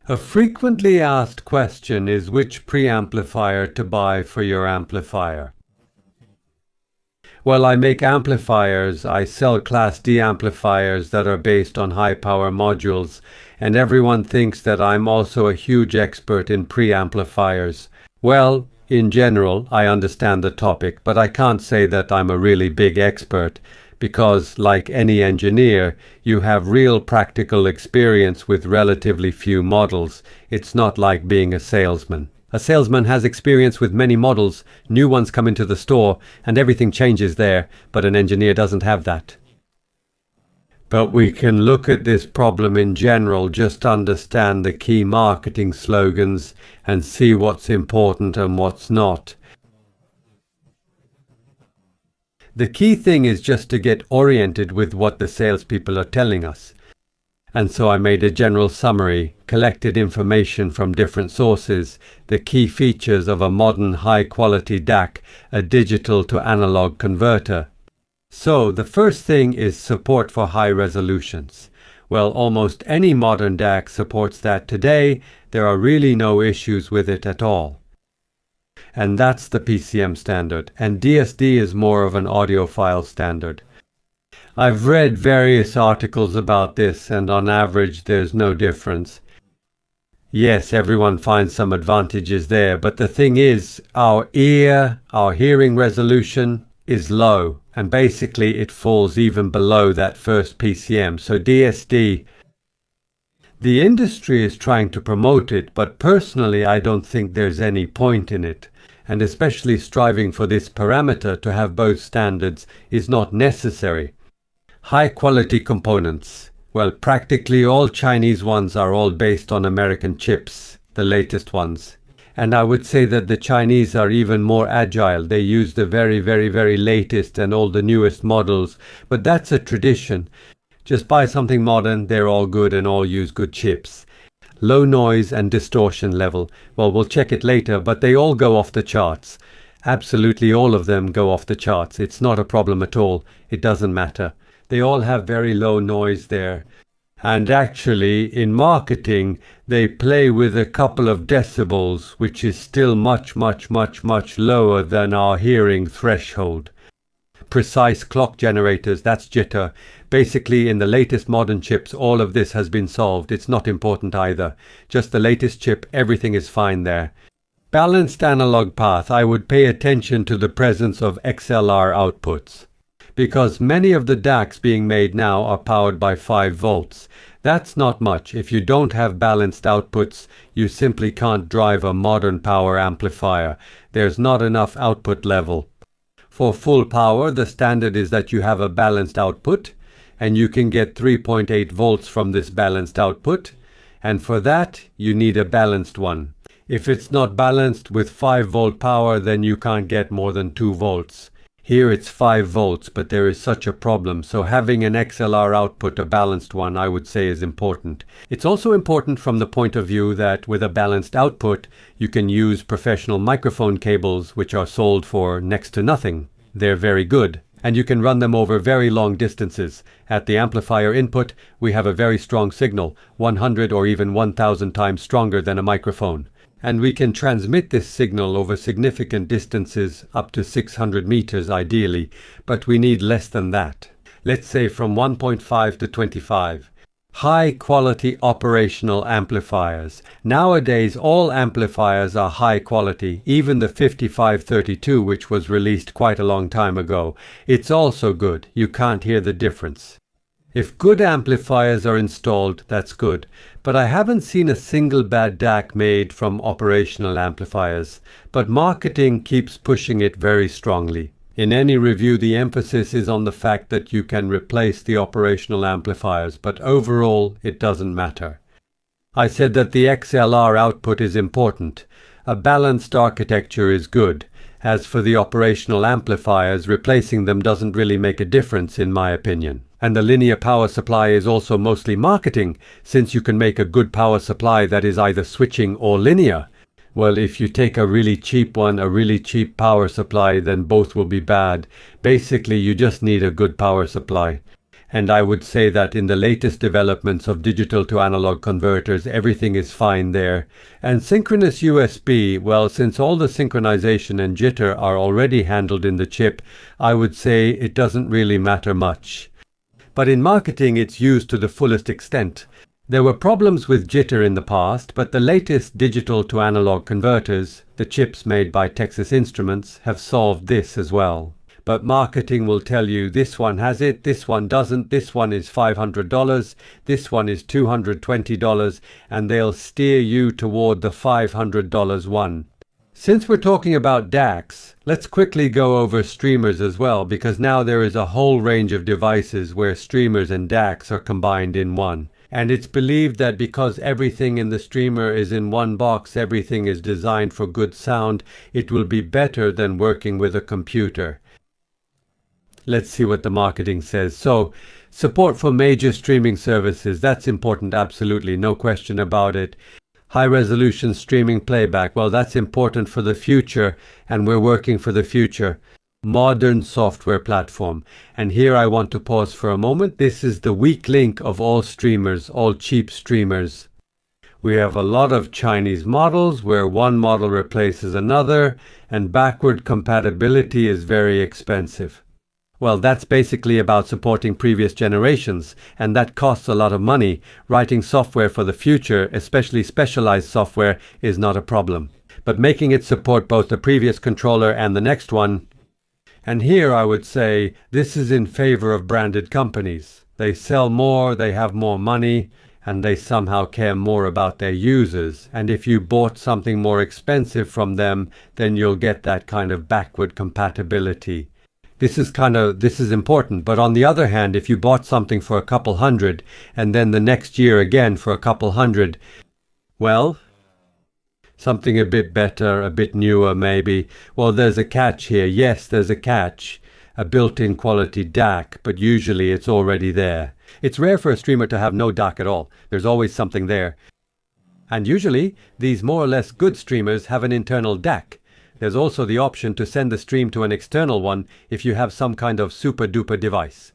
A frequently asked question is which preamplifier to buy for your amplifier. Well, I make amplifiers. I sell Class D amplifiers that are based on high-power modules, and everyone thinks that I'm also a huge expert in preamplifiers. Well, in general, I understand the topic, but I can't say that I'm a really big expert, because, like any engineer, you have real practical experience with relatively few models. It's not like being a salesman. A salesman has experience with many models, new ones come into the store, and everything changes there, but an engineer doesn't have that. But we can look at this problem in general, just understand the key marketing slogans and see what's important and what's not. The key thing is just to get oriented with what the salespeople are telling us. And so I made a general summary, collected information from different sources, the key features of a modern high-quality DAC, a digital to analog converter. So the first thing is support for high resolutions. Well, almost any modern DAC supports that today. There are really no issues with it at all. And that's the PCM standard, and DSD is more of an audiophile standard. I've read various articles about this, and on average there's no difference. Yes, everyone finds some advantages there, but the thing is, our hearing resolution is low, and basically it falls even below that first PCM, so DSD. The industry is trying to promote it, but personally I don't think there's any point in it. And especially striving for this parameter to have both standards is not necessary. High quality components. Well, practically all Chinese ones are all based on American chips, the latest ones. And I would say that the Chinese are even more agile. They use the very latest and all the newest models. But that's a tradition. Just buy something modern, they're all good and all use good chips. Low noise and distortion level. Well, we'll check it later, but they all go off the charts. Absolutely all of them go off the charts. It's not a problem at all. It doesn't matter. They all have very low noise there. And actually, in marketing, they play with a couple of decibels, which is still much lower than our hearing threshold. Precise clock generators, that's jitter. Basically, in the latest modern chips, all of this has been solved. It's not important either. Just the latest chip, everything is fine there. Balanced analog path, I would pay attention to the presence of XLR outputs, because many of the DACs being made now are powered by 5 volts. That's not much. If you don't have balanced outputs, you simply can't drive a modern power amplifier. There's not enough output level. For full power, the standard is that you have a balanced output, and you can get 3.8 volts from this balanced output, and for that, you need a balanced one. If it's not balanced with 5 volt power, then you can't get more than 2 volts. Here it's 5 volts, but there is such a problem, so having an XLR output, a balanced one, I would say is important. It's also important from the point of view that with a balanced output, you can use professional microphone cables, which are sold for next to nothing. They're very good, and you can run them over very long distances. At the amplifier input, we have a very strong signal, 100 or even 1000 times stronger than a microphone. And we can transmit this signal over significant distances, up to 600 meters ideally, but we need less than that. Let's say from 1.5 to 25. High quality operational amplifiers. Nowadays all amplifiers are high quality, even the 5532, which was released quite a long time ago. It's also good. You can't hear the difference. If good amplifiers are installed, that's good, but I haven't seen a single bad DAC made from operational amplifiers, but marketing keeps pushing it very strongly. In any review, the emphasis is on the fact that you can replace the operational amplifiers, but overall, it doesn't matter. I said that the XLR output is important. A balanced architecture is good. As for the operational amplifiers, replacing them doesn't really make a difference in my opinion. And the linear power supply is also mostly marketing, since you can make a good power supply that is either switching or linear. Well, if you take a really cheap one, a really cheap power supply, then both will be bad. Basically, you just need a good power supply. And I would say that in the latest developments of digital to analog converters, everything is fine there. And synchronous USB, well, since all the synchronization and jitter are already handled in the chip, I would say it doesn't really matter much. But in marketing, it's used to the fullest extent. There were problems with jitter in the past, but the latest digital to analog converters, the chips made by Texas Instruments, have solved this as well. But marketing will tell you this one has it, this one doesn't, this one is $500, this one is $220, and they'll steer you toward the $500 one. Since we're talking about DACs, let's quickly go over streamers as well, because now there is a whole range of devices where streamers and DACs are combined in one. And it's believed that because everything in the streamer is in one box, everything is designed for good sound, it will be better than working with a computer. Let's see what the marketing says. So, support for major streaming services, that's important, absolutely, no question about it. High resolution streaming playback, well, that's important for the future, and we're working for the future. Modern software platform. And here I want to pause for a moment. This is the weak link of all streamers, all cheap streamers. We have a lot of Chinese models where one model replaces another, and backward compatibility is very expensive. Well, that's basically about supporting previous generations, and that costs a lot of money. Writing software for the future, especially specialized software, is not a problem. But making it support both the previous controller and the next one, and here I would say this is in favor of branded companies. They sell more, they have more money, and they somehow care more about their users. And if you bought something more expensive from them, then you'll get that kind of backward compatibility. This is important, but on the other hand, if you bought something for a couple hundred, and then the next year again for a couple hundred, well, something a bit better, a bit newer maybe. Well, there's a catch here. Yes, there's a catch. A built-in quality DAC, but usually it's already there. It's rare for a streamer to have no DAC at all. There's always something there. And usually, these more or less good streamers have an internal DAC. There's also the option to send the stream to an external one if you have some kind of super-duper device.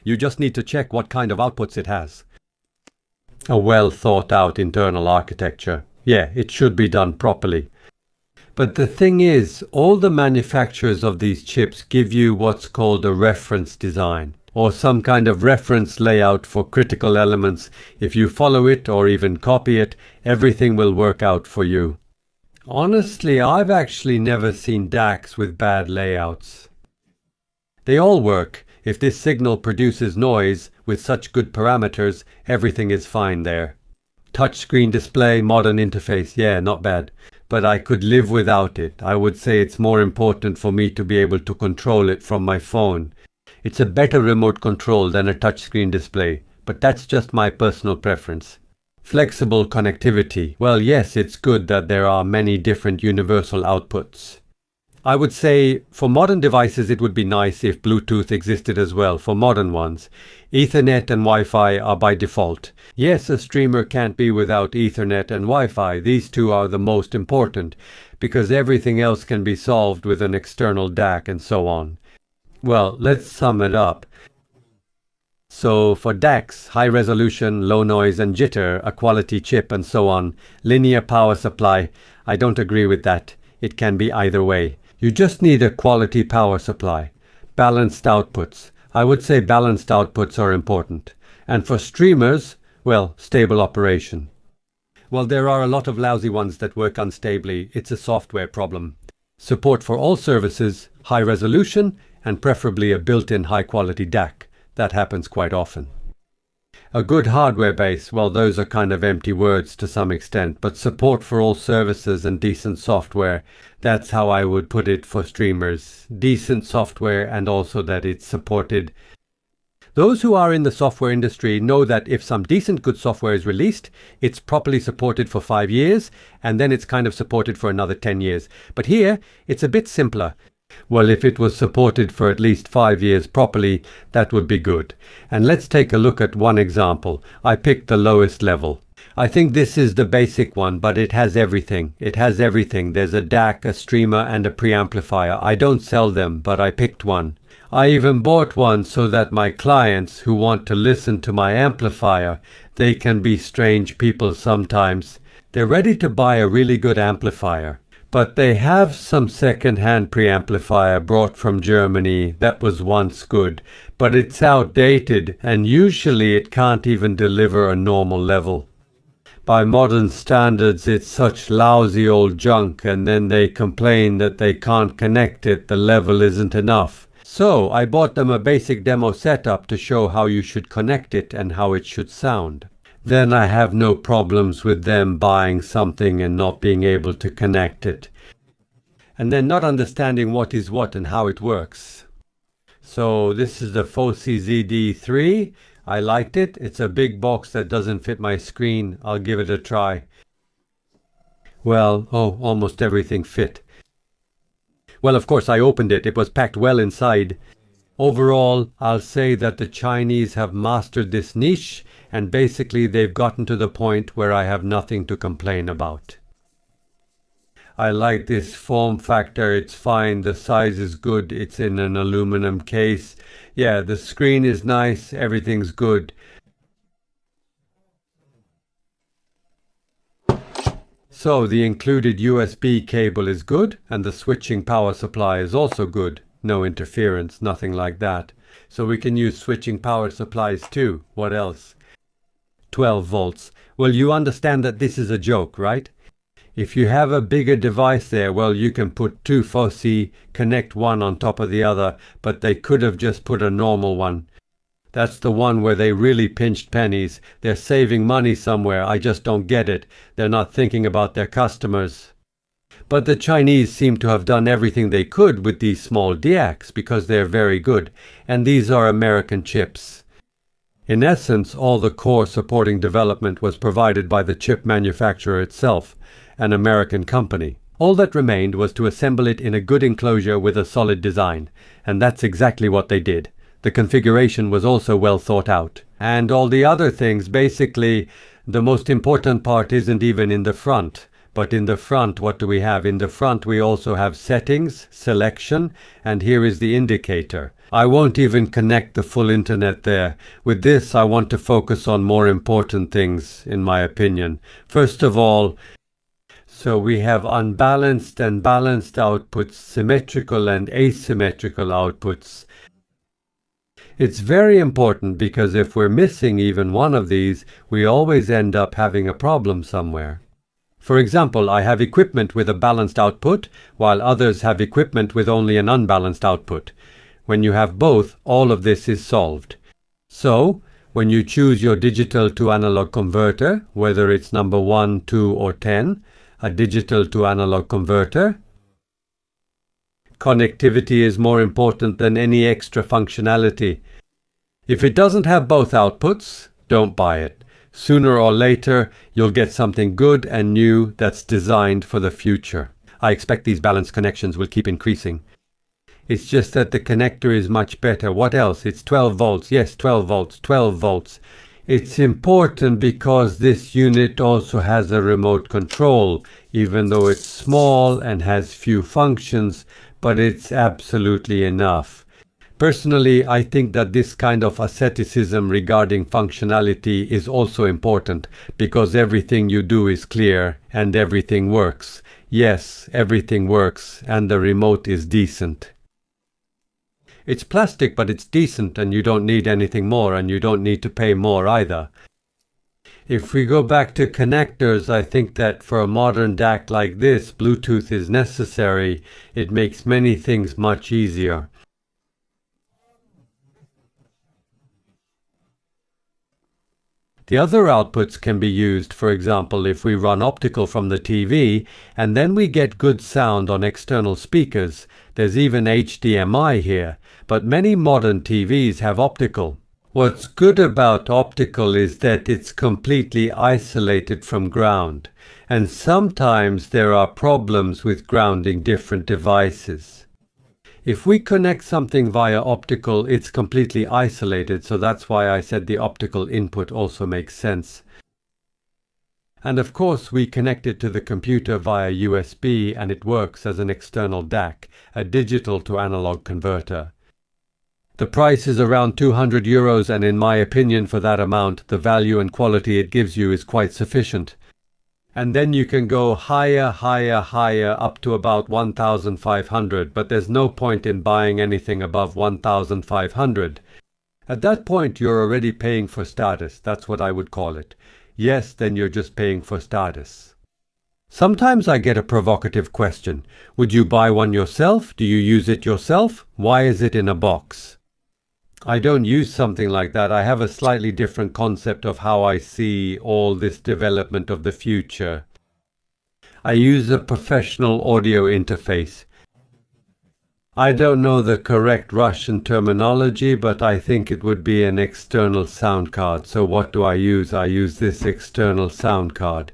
You just need to check what kind of outputs it has. A well-thought-out internal architecture. Yeah, it should be done properly. But the thing is, all the manufacturers of these chips give you what's called a reference design, or some kind of reference layout for critical elements. If you follow it or even copy it, everything will work out for you. Honestly, I've actually never seen DACs with bad layouts. They all work. If this signal produces noise with such good parameters, everything is fine there. Touchscreen display, modern interface, yeah, not bad. But I could live without it. I would say it's more important for me to be able to control it from my phone. It's a better remote control than a touchscreen display, but that's just my personal preference. Flexible connectivity. Well, yes, it's good that there are many different universal outputs. I would say for modern devices it would be nice if Bluetooth existed as well for modern ones. Ethernet and Wi-Fi are by default. Yes, a streamer can't be without Ethernet and Wi-Fi. These two are the most important because everything else can be solved with an external DAC and so on. Well, let's sum it up. So for DACs, high resolution, low noise and jitter, a quality chip and so on, linear power supply, I don't agree with that. It can be either way. You just need a quality power supply. Balanced outputs. I would say balanced outputs are important. And for streamers, well, stable operation. Well, there are a lot of lousy ones that work unstably. It's a software problem. Support for all services, high resolution, and preferably a built-in high-quality DAC. That happens quite often. A good hardware base, well, those are kind of empty words to some extent, but support for all services and decent software, that's how I would put it for streamers. Decent software and also that it's supported. Those who are in the software industry know that if some decent good software is released, it's properly supported for 5 years, and then it's kind of supported for another 10 years. But here, it's a bit simpler. Well, if it was supported for at least 5 years properly, that would be good. And let's take a look at one example. I picked the lowest level. I think this is the basic one, but it has everything. It has everything. There's a DAC, a streamer, and a preamplifier. I don't sell them, but I picked one. I even bought one so that my clients who want to listen to my amplifier, they can be strange people sometimes. They're ready to buy a really good amplifier, but they have some second-hand preamplifier brought from Germany that was once good, but it's outdated and usually it can't even deliver a normal level. By modern standards, it's such lousy old junk, and then they complain that they can't connect it, the level isn't enough. So I bought them a basic demo setup to show how you should connect it and how it should sound. Then I have no problems with them buying something and not being able to connect it, and then not understanding what is what and how it works. So this is the Fosi ZD3. I liked it. It's a big box that doesn't fit my screen. I'll give it a try. Well, almost everything fit. Well, of course, I opened it. It was packed well inside. Overall, I'll say that the Chinese have mastered this niche, and basically they've gotten to the point where I have nothing to complain about. I like this form factor. It's fine. The size is good. It's in an aluminum case. Yeah, the screen is nice. Everything's good. So the included USB cable is good, and the switching power supply is also good. No interference, nothing like that. So we can use switching power supplies too. What else? 12 volts. Well, you understand that this is a joke, right? If you have a bigger device there, well, you can put two Fosi, connect one on top of the other, but they could have just put a normal one. That's the one where they really pinched pennies. They're saving money somewhere. I just don't get it. They're not thinking about their customers. But the Chinese seem to have done everything they could with these small DACs because they're very good, and these are American chips. In essence, all the core supporting development was provided by the chip manufacturer itself, an American company. All that remained was to assemble it in a good enclosure with a solid design, and that's exactly what they did. The configuration was also well thought out. And all the other things, basically, the most important part isn't even in the front. But in the front, what do we have? In the front, we also have settings, selection, and here is the indicator. I won't even connect the full internet there. With this, I want to focus on more important things, in my opinion. First of all, so we have unbalanced and balanced outputs, symmetrical and asymmetrical outputs. It's very important because if we're missing even one of these, we always end up having a problem somewhere. For example, I have equipment with a balanced output, while others have equipment with only an unbalanced output. When you have both, all of this is solved. So, when you choose your digital to analog converter, whether it's number 1, 2, or 10, a digital to analog converter, connectivity is more important than any extra functionality. If it doesn't have both outputs, don't buy it. Sooner or later, you'll get something good and new that's designed for the future. I expect these balanced connections will keep increasing. It's just that the connector is much better. What else? It's 12 volts. Yes, 12 volts, 12 volts. It's important because this unit also has a remote control, even though it's small and has few functions, but it's absolutely enough. Personally, I think that this kind of asceticism regarding functionality is also important, because everything you do is clear and everything works. Yes, everything works, and the remote is decent. It's plastic, but it's decent, and you don't need anything more, and you don't need to pay more either. If we go back to connectors, I think that for a modern DAC like this, Bluetooth is necessary. It makes many things much easier. The other outputs can be used, for example, if we run optical from the TV, and then we get good sound on external speakers. There's even HDMI here, but many modern TVs have optical. What's good about optical is that it's completely isolated from ground, and sometimes there are problems with grounding different devices. If we connect something via optical, it's completely isolated, so that's why I said the optical input also makes sense. And of course we connect it to the computer via USB and it works as an external DAC, a digital to analog converter. The price is around €200 and in my opinion for that amount the value and quality it gives you is quite sufficient. And then you can go higher up to about 1,500, but there's no point in buying anything above 1,500. At that point you're already paying for status, that's what I would call it. Yes, then you're just paying for status. Sometimes I get a provocative question. Would you buy one yourself? Do you use it yourself? Why is it in a box? I don't use something like that. I have a slightly different concept of how I see all this development of the future. I use a professional audio interface. I don't know the correct Russian terminology, but I think it would be an external sound card. So what do I use? I use this external sound card.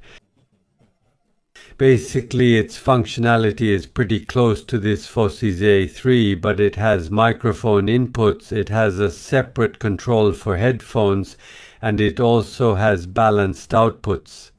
Basically, its functionality is pretty close to this Fosi ZD3, but it has microphone inputs, it has a separate control for headphones, and it also has balanced outputs.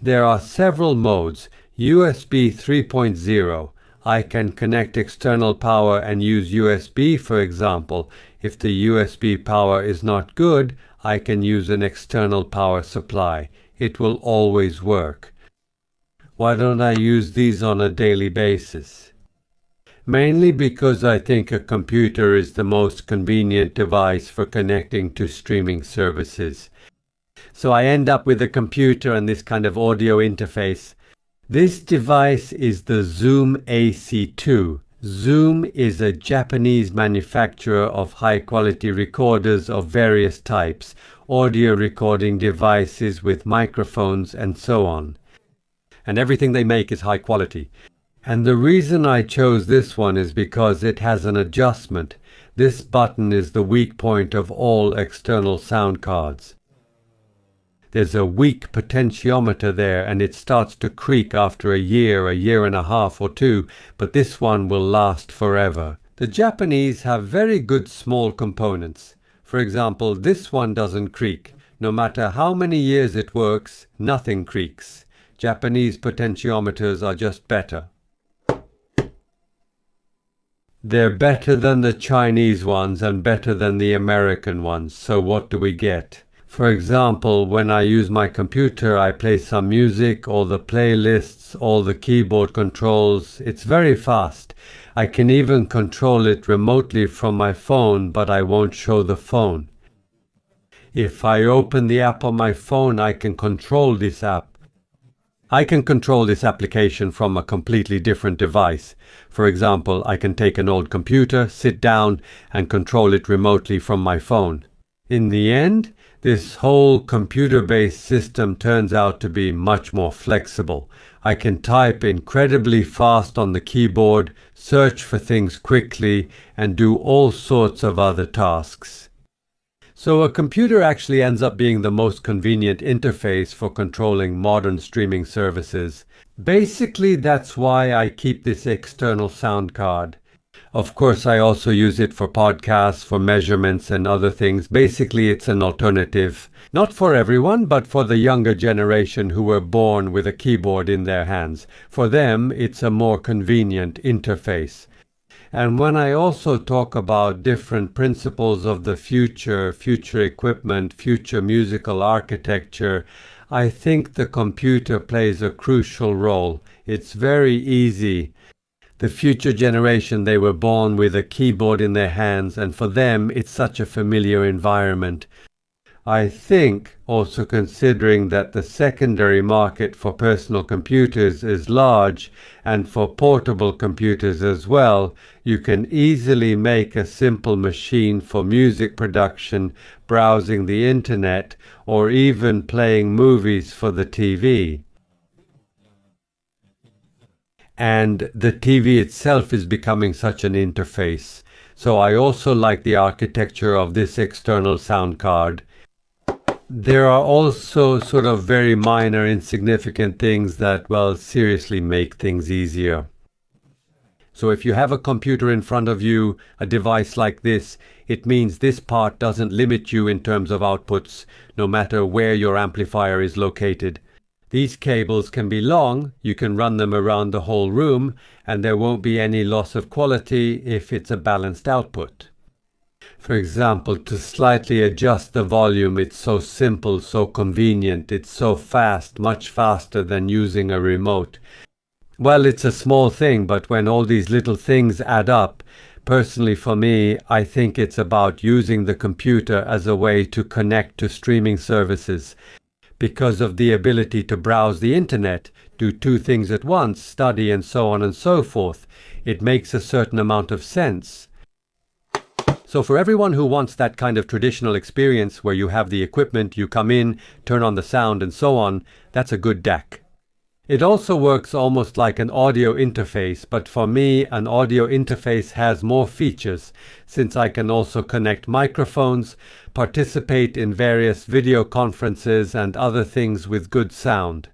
There are several modes. USB 3.0. I can connect external power and use USB, for example. If the USB power is not good, I can use an external power supply. It will always work. Why don't I use these on a daily basis? Mainly because I think a computer is the most convenient device for connecting to streaming services. So I end up with a computer and this kind of audio interface. This device is the Zoom AC2. Zoom is a Japanese manufacturer of high-quality recorders of various types, audio recording devices with microphones and so on. And everything they make is high quality. And the reason I chose this one is because it has an adjustment. This button is the weak point of all external sound cards. There's a weak potentiometer there and it starts to creak after a year and a half or two, but this one will last forever. The Japanese have very good small components. For example, this one doesn't creak. No matter how many years it works, nothing creaks. Japanese potentiometers are just better. They're better than the Chinese ones and better than the American ones, so what do we get? For example, when I use my computer, I play some music, all the playlists, all the keyboard controls. It's very fast. I can even control it remotely from my phone, but I won't show the phone. If I open the app on my phone, I can control this app. I can control this application from a completely different device. For example, I can take an old computer, sit down, and control it remotely from my phone. In the end, this whole computer-based system turns out to be much more flexible. I can type incredibly fast on the keyboard, search for things quickly, and do all sorts of other tasks. So a computer actually ends up being the most convenient interface for controlling modern streaming services. Basically, that's why I keep this external sound card. Of course, I also use it for podcasts, for measurements and other things. Basically, it's an alternative. Not for everyone, but for the younger generation who were born with a keyboard in their hands. For them, it's a more convenient interface. And when I also talk about different principles of the future equipment, future musical architecture, I think the computer plays a crucial role. It's very easy. The future generation, they were born with a keyboard in their hands, and for them it's such a familiar environment. I think, also considering that the secondary market for personal computers is large, and for portable computers as well, you can easily make a simple machine for music production, browsing the internet, or even playing movies for the TV. And the TV itself is becoming such an interface. So I also like the architecture of this external sound card. There are also sort of very minor, insignificant things that, well, seriously make things easier. So if you have a computer in front of you, a device like this, it means this part doesn't limit you in terms of outputs, no matter where your amplifier is located. These cables can be long, you can run them around the whole room, and there won't be any loss of quality if it's a balanced output. For example, to slightly adjust the volume, it's so simple, so convenient, it's so fast, much faster than using a remote. Well, it's a small thing, but when all these little things add up, personally for me, I think it's about using the computer as a way to connect to streaming services. Because of the ability to browse the internet, do two things at once, study and so on and so forth, it makes a certain amount of sense. So for everyone who wants that kind of traditional experience where you have the equipment, you come in, turn on the sound and so on, that's a good DAC. It also works almost like an audio interface, but for me, an audio interface has more features, since I can also connect microphones, participate in various video conferences and other things with good sound.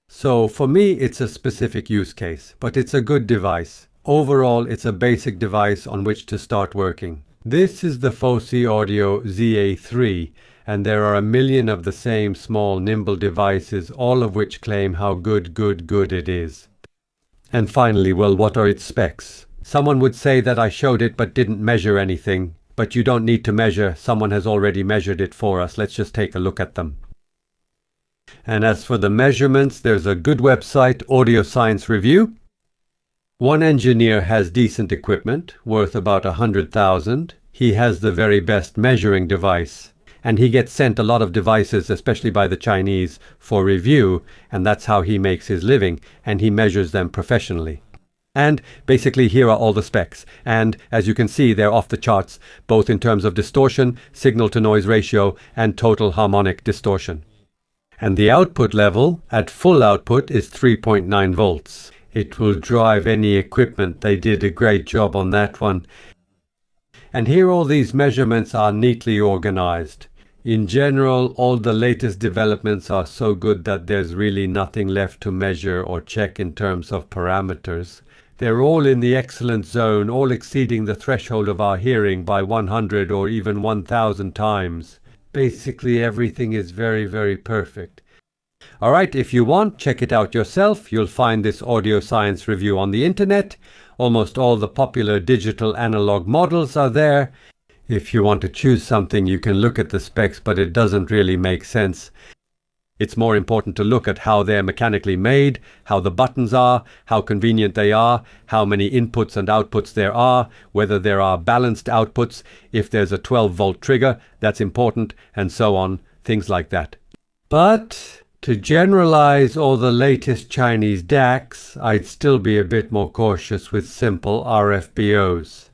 So for me, it's a specific use case, but it's a good device. Overall, it's a basic device on which to start working. This is the Fosi Audio ZD3. And there are a million of the same small nimble devices, all of which claim how good it is. And finally, well, what are its specs? Someone would say that I showed it but didn't measure anything. But you don't need to measure, someone has already measured it for us. Let's just take a look at them. And as for the measurements, there's a good website, Audio Science Review. One engineer has decent equipment, worth about 100,000. He has the very best measuring device. And he gets sent a lot of devices, especially by the Chinese, for review, and that's how he makes his living, and he measures them professionally. And basically here are all the specs, and as you can see, they're off the charts, both in terms of distortion, signal-to-noise ratio, and total harmonic distortion. And the output level, at full output, is 3.9 volts. It will drive any equipment. They did a great job on that one. And here all these measurements are neatly organized. In general, all the latest developments are so good that there's really nothing left to measure or check in terms of parameters. They're all in the excellent zone, all exceeding the threshold of our hearing by 100 or even 1,000 times. Basically, everything is very, very perfect. Alright, if you want, check it out yourself. You'll find this Audio Science Review on the internet. Almost all the popular digital analog models are there. If you want to choose something, you can look at the specs, but it doesn't really make sense. It's more important to look at how they're mechanically made, how the buttons are, how convenient they are, how many inputs and outputs there are, whether there are balanced outputs, if there's a 12-volt trigger, that's important, and so on, things like that. But to generalize all the latest Chinese DACs, I'd still be a bit more cautious with simple RFBOs.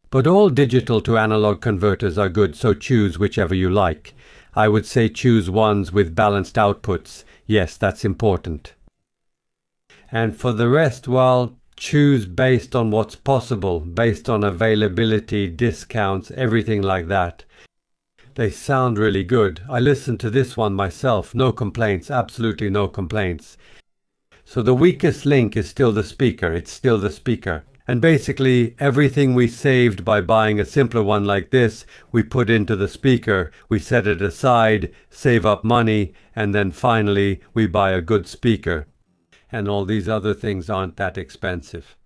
But all digital to analog converters are good, so choose whichever you like. I would say choose ones with balanced outputs. Yes, that's important. And for the rest, well, choose based on what's possible, based on availability, discounts, everything like that. They sound really good. I listened to this one myself. No complaints, absolutely no complaints. So the weakest link is still the speaker. It's still the speaker. And basically, everything we saved by buying a simpler one like this, we put into the speaker, we set it aside, save up money, and then finally we buy a good speaker. And all these other things aren't that expensive.